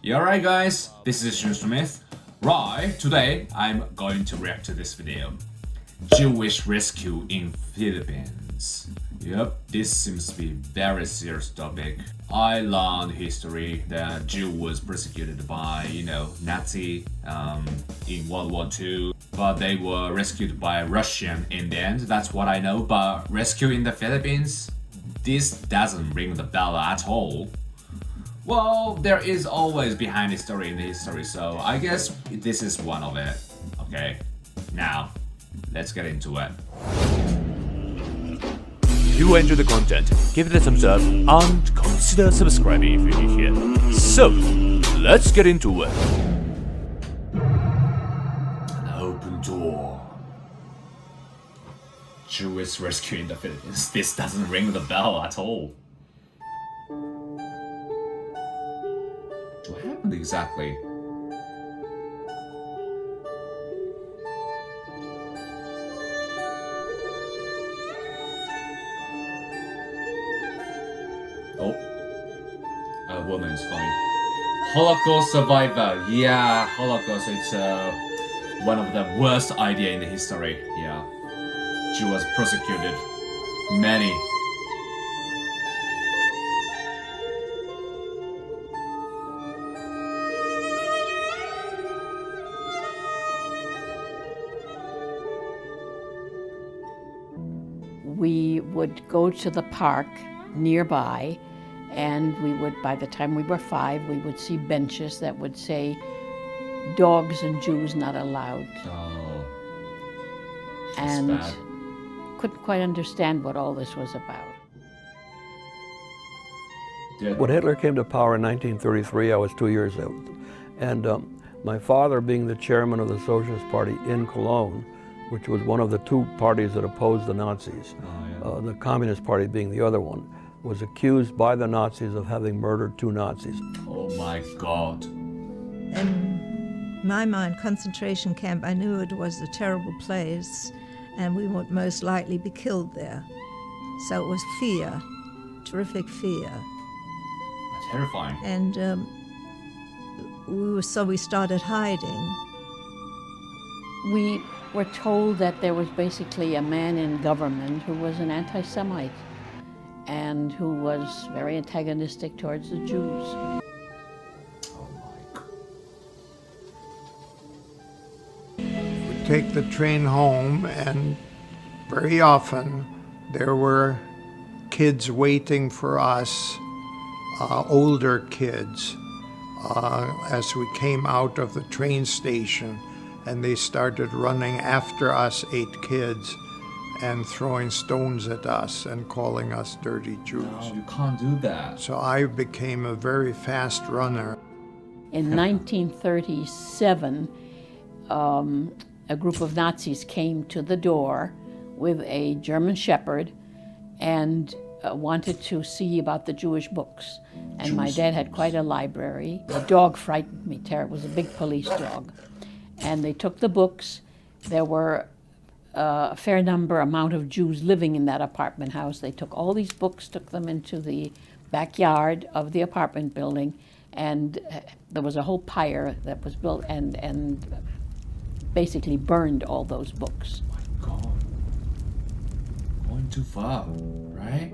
Yeah, alright guys, this is Smith. Right, today I'm going to react to this video. Jewish rescue in Philippines. Yep, this seems to be very serious topic. I learned history that Jew was persecuted by, Nazi in World War II, but they were rescued by Russian in the end. That's what I know. But rescue in the Philippines, this doesn't ring the bell at all. Well, there is always behind the story in the history, so I guess this is one of it. Okay, now let's get into it. If you enjoy the content, give it a thumbs up and consider subscribing if you're new here. So, let's get into it. An open door. Jewish rescue in the Philippines. This doesn't ring the bell at all. What happened exactly? Oh, a woman is coming. Holocaust survivor. Yeah, Holocaust. It's one of the worst idea in the history. Yeah, she was persecuted. Many. We would go to the park nearby, and we would, by the time we were 5, we would see benches that would say, "Dogs and Jews not allowed." Oh, and bad. Couldn't quite understand what all this was about. When Hitler came to power in 1933, I was 2 years old. And my father, being the chairman of the Socialist Party in Cologne, which was one of the two parties that opposed the Nazis, the Communist Party being the other one, was accused by the Nazis of having murdered 2 Nazis. Oh my God. In my mind, concentration camp, I knew it was a terrible place and we would most likely be killed there. So it was fear, terrific fear. Terrifying. And we started hiding. We were told that there was basically a man in government who was an anti-Semite and who was very antagonistic towards the Jews. Oh my God. We'd take the train home, and very often there were kids waiting for us, older kids, as we came out of the train station, and they started running after us 8 kids and throwing stones at us and calling us dirty Jews. No, you can't do that. So I became a very fast runner. In 1937, a group of Nazis came to the door with a German Shepherd and wanted to see about the Jewish books. And my dad had quite a library. The dog frightened me terribly. It was a big police dog. And they took the books. There were a fair amount of Jews living in that apartment house. They took all these books, took them into the backyard of the apartment building, and there was a whole pyre that was built and basically burned all those books. Oh my God. Going too far, right?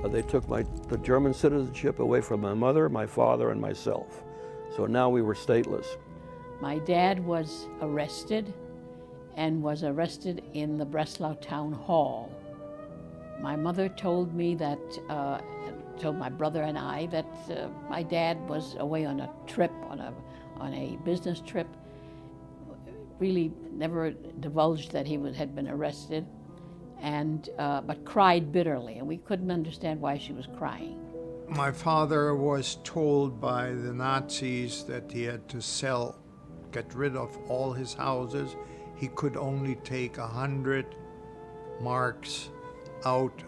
They took the German citizenship away from my mother, my father, and myself. So now we were stateless. My dad was arrested and was arrested in the Breslau Town Hall. My mother told me that, told my brother and I that my dad was away on a trip, on a business trip. Really never divulged that he had been arrested, and but cried bitterly, and we couldn't understand why she was crying. My father was told by the Nazis that he had to get rid of all his houses. He could only take 100 marks out.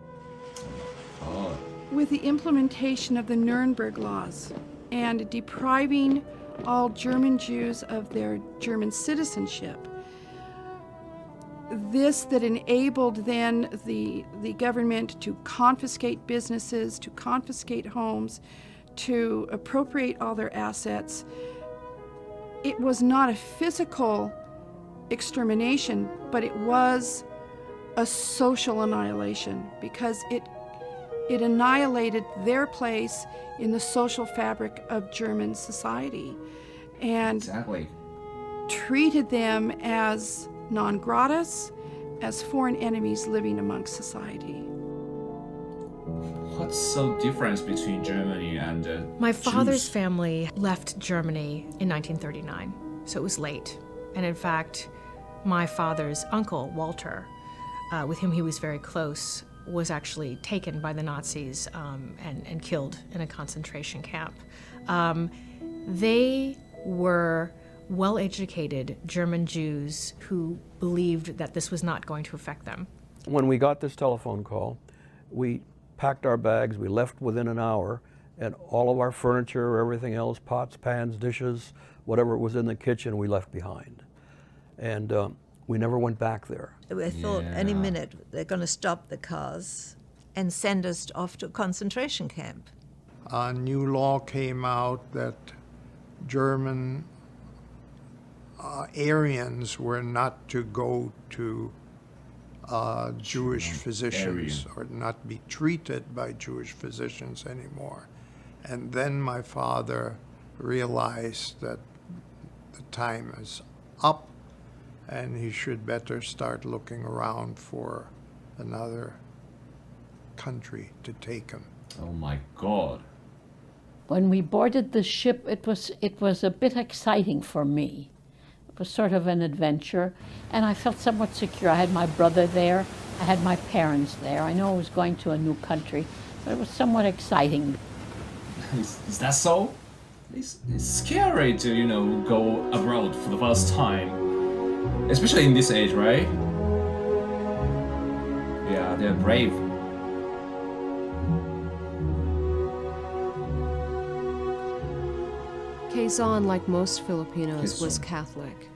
Oh. With the implementation of the Nuremberg laws and depriving all German Jews of their German citizenship. This that enabled then the government to confiscate businesses, to confiscate homes, to appropriate all their assets. It was not a physical extermination, but it was a social annihilation, because it annihilated their place in the social fabric of German society and Exactly. treated them as non gratis, as foreign enemies living amongst society. What's the difference between Germany and My father's Jews? family left Germany in 1939, so it was late. And in fact, my father's uncle, Walter, with whom he was very close, was actually taken by the Nazis and killed in a concentration camp. They were well-educated German Jews who believed that this was not going to affect them. When we got this telephone call, we packed our bags, we left within an hour, and all of our furniture, everything else, pots, pans, dishes, whatever was in the kitchen, we left behind. And we never went back there. We thought any minute they're going to stop the cars and send us off to a concentration camp. A new law came out that German Aryans were not to go to Jewish physicians or not be treated by Jewish physicians anymore. And then my father realized that the time is up and he should better start looking around for another country to take him. Oh my God. When we boarded the ship, it was a bit exciting for me. It was sort of an adventure, and I felt somewhat secure. I had my brother there, I had my parents there. I know I was going to a new country, but it was somewhat exciting. Is that so? It's scary to, you know, go abroad for the first time. Especially in this age, right? Yeah, they're brave. Quezon, like most Filipinos, was Catholic.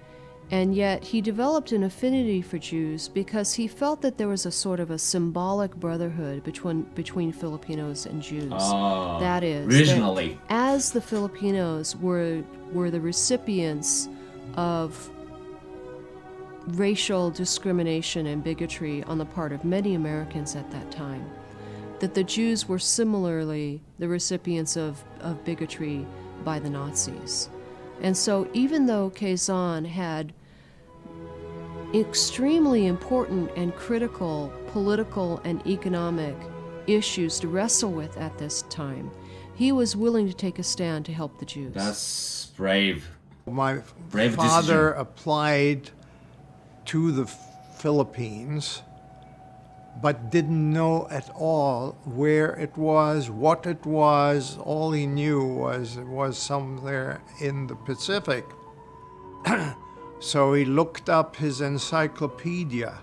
And yet he developed an affinity for Jews because he felt that there was a sort of a symbolic brotherhood between Filipinos and Jews. That is, regionally. that as the Filipinos were the recipients of racial discrimination and bigotry on the part of many Americans at that time, that the Jews were similarly the recipients of bigotry by the Nazis. And so even though Quezon had extremely important and critical political and economic issues to wrestle with at this time, he was willing to take a stand to help the Jews. That's brave. My Brave father decision. applied to the Philippines, but didn't know at all where it was, what it was. All he knew was it was somewhere in the Pacific. So he looked up his encyclopedia,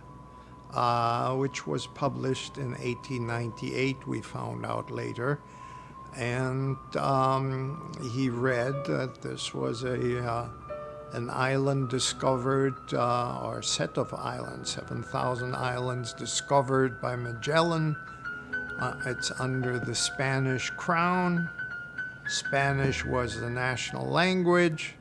which was published in 1898, we found out later. And he read that this was an island discovered, or set of islands, 7,000 islands discovered by Magellan. It's under the Spanish crown. Spanish was the national language.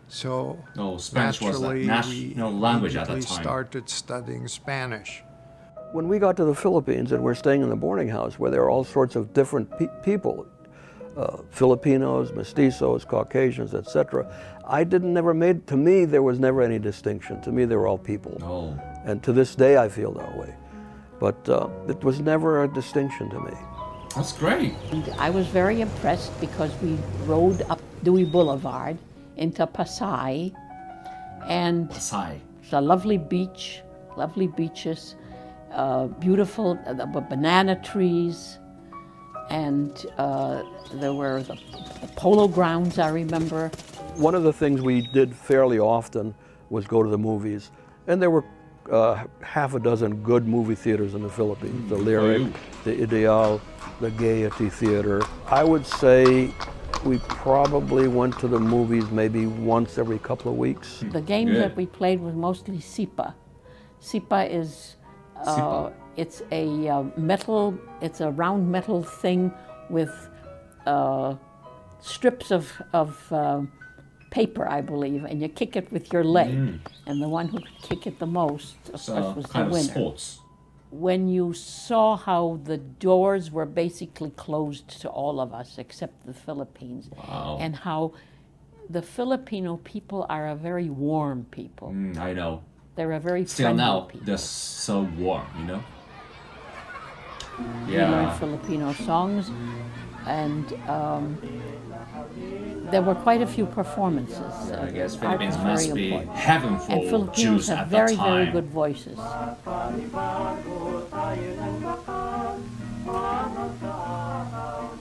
So Spanish was the naturally, national language at that we time. started studying Spanish. When we got to the Philippines and we're staying in the boarding house where there are all sorts of different people, Filipinos, mestizos, Caucasians, etc. To me, there was never any distinction. To me, they were all people. Oh. And to this day, I feel that way. But it was never a distinction to me. That's great. And I was very impressed because we rode up Dewey Boulevard into Pasay, and Pasay. it's a lovely beach, lovely beaches, beautiful banana trees, and there were the polo grounds, I remember. One of the things we did fairly often was go to the movies, and there were half a dozen good movie theaters in the Philippines. The Lyric, the Ideal, the Gaiety Theater. I would say we probably went to the movies maybe once every couple of weeks. The games Good. that we played was mostly sipa. Sipa is Sipa. it's a it's a round metal thing with strips of paper, I believe, and you kick it with your leg, and the one who could kick it the most, of course, So was the kind of winner. sports. When you saw how the doors were basically closed to all of us except the Philippines, Wow. and how the Filipino people are a very warm people. I know. They're a very Still friendly now, people. they're so warm, you know? We learned Yeah. Filipino songs, and there were quite a few performances. I guess Art Philippines was must very be important. heaven And for Filipinos Jews have at very, that time. very good voices.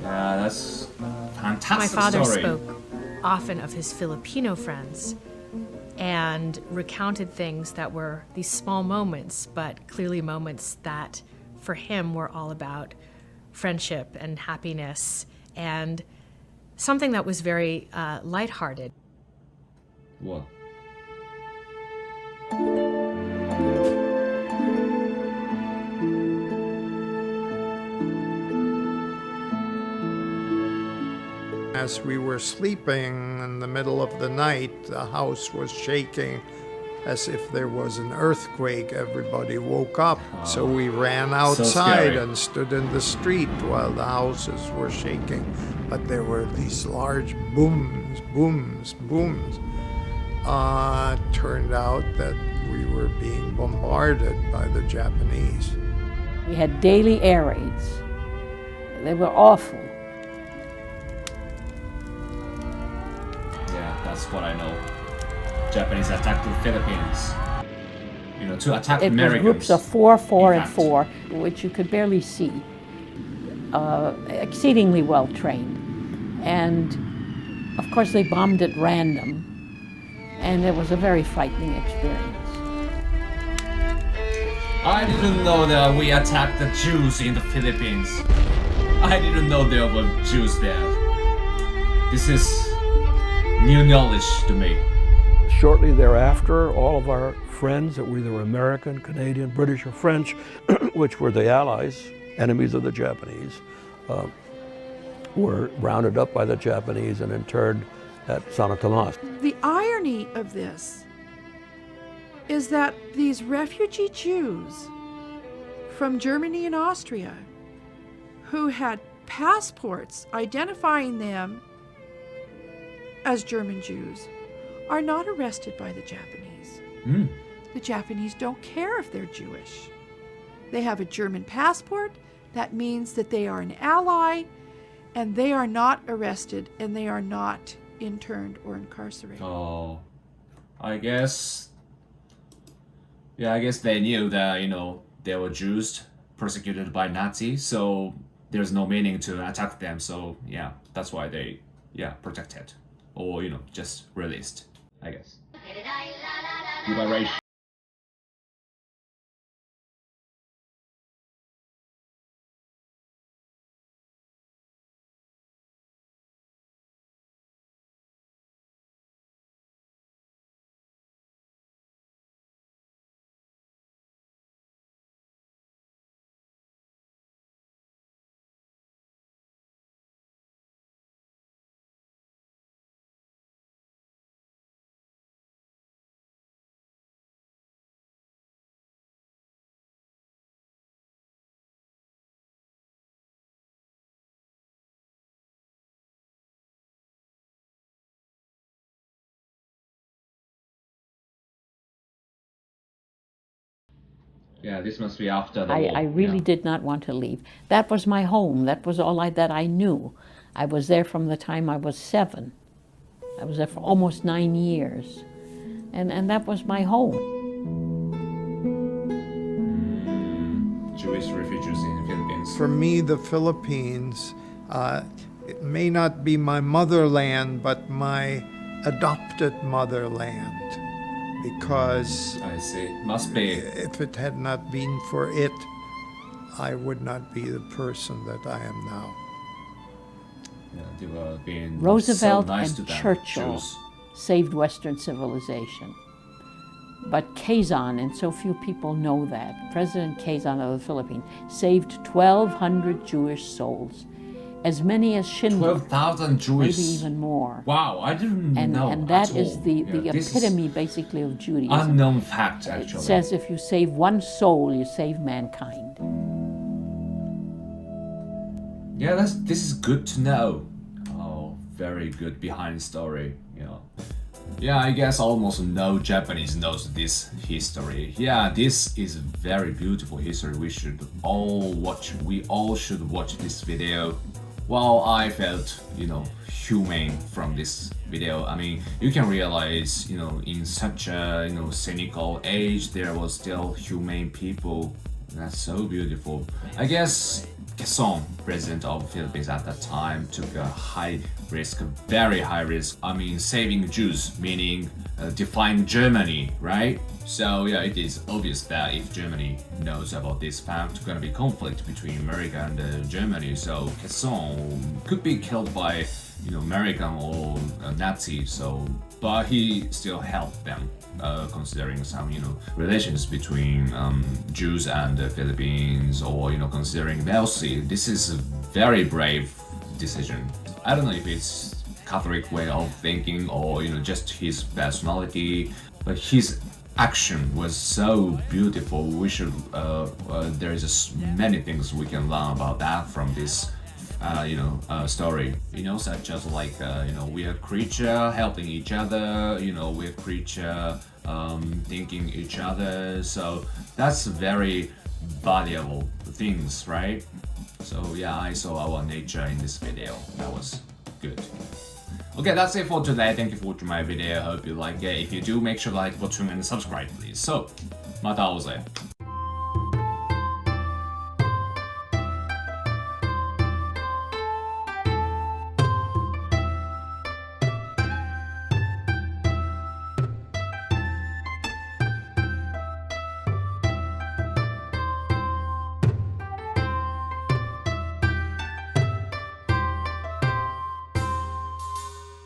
Yeah, that's fantastic My father story. spoke often of his Filipino friends and recounted things that were these small moments, but clearly moments that for him were all about friendship and happiness and something that was very lighthearted. What? As we were sleeping in the middle of the night, the house was shaking as if there was an earthquake. Everybody woke up. So we ran outside scary. and stood in the street while the houses were shaking. But there were these large booms, booms, booms. Turned out that we were being bombarded by the Japanese. We had daily air raids. They were awful. Yeah, that's what I know. Japanese attacked the Philippines. You know, to attack It was Americans. groups of 4, 4, in and fact. 4, which you could barely see. Exceedingly well trained. And of course they bombed at random. And it was a very frightening experience. I didn't know that we attacked the Jews in the Philippines. I didn't know there were Jews there. This is new knowledge to me. Shortly thereafter, all of our friends that were either American, Canadian, British, or French, which were the Allies, enemies of the Japanese, were rounded up by the Japanese and interned at San Tomas. The irony of this is that these refugee Jews from Germany and Austria who had passports identifying them as German Jews are not arrested by the Japanese. The Japanese don't care if they're Jewish. They have a German passport. That means that they are an ally, and they are not arrested, and they are not interned or incarcerated. Oh, I guess. Yeah, I guess they knew that, you know, they were Jews persecuted by Nazis, so there's no meaning to attack them. So, yeah, that's why they, protected. Or, you know, just released, I guess. Liberation. Yeah, this must be after the war. I really did not want to leave. That was my home. That was all that I knew. I was there from the time I was 7. I was there for almost 9 years. And that was my home. Jewish refugees in the Philippines. For me, the Philippines, it may not be my motherland, but my adopted motherland. Because I see. Must be. if it had not been for it, I would not be the person that I am now. they were being Roosevelt so nice and to them, Churchill Jews. saved Western civilization. But Quezon, and so few people know that, President Quezon of the Philippines saved 1,200 Jewish souls, as many as Schindler, 12,000 Jews. maybe even more. Wow, I didn't know And that at is all. the This is epitome, basically, of Judaism. unknown fact, It actually. says if you save one soul, you save mankind. Yeah, this is good to know. Oh, very good behind story, you know. Yeah, I guess almost no Japanese knows this history. Yeah, this is very beautiful history. We all should watch this video. Well, I felt, humane from this video. I mean, you can realize, in such a, cynical age, there was still humane people. That's so beautiful. I guess Quezon, president of Philippines at that time, took a high risk, a very high risk. I mean, saving Jews, meaning defying Germany, right? So yeah, it is obvious that if Germany knows about this fact, gonna be conflict between America and Germany. So Quezon could be killed by, American or Nazi. So, but he still helped them. Considering some, relations between Jews and the Philippines, or considering wealthy, this is a very brave decision. I don't know if it's Catholic way of thinking or just his personality, but his action was so beautiful. We should there is just many things we can learn about that from this story, such as like, we are creature helping each other, we are creature thinking each other. So that's very valuable things, right? So yeah, I saw our nature in this video. That was good. Okay, that's it for today. Thank you for watching my video. Hope you like it. If you do, make sure to like button and subscribe, please. So, また会おうぜ。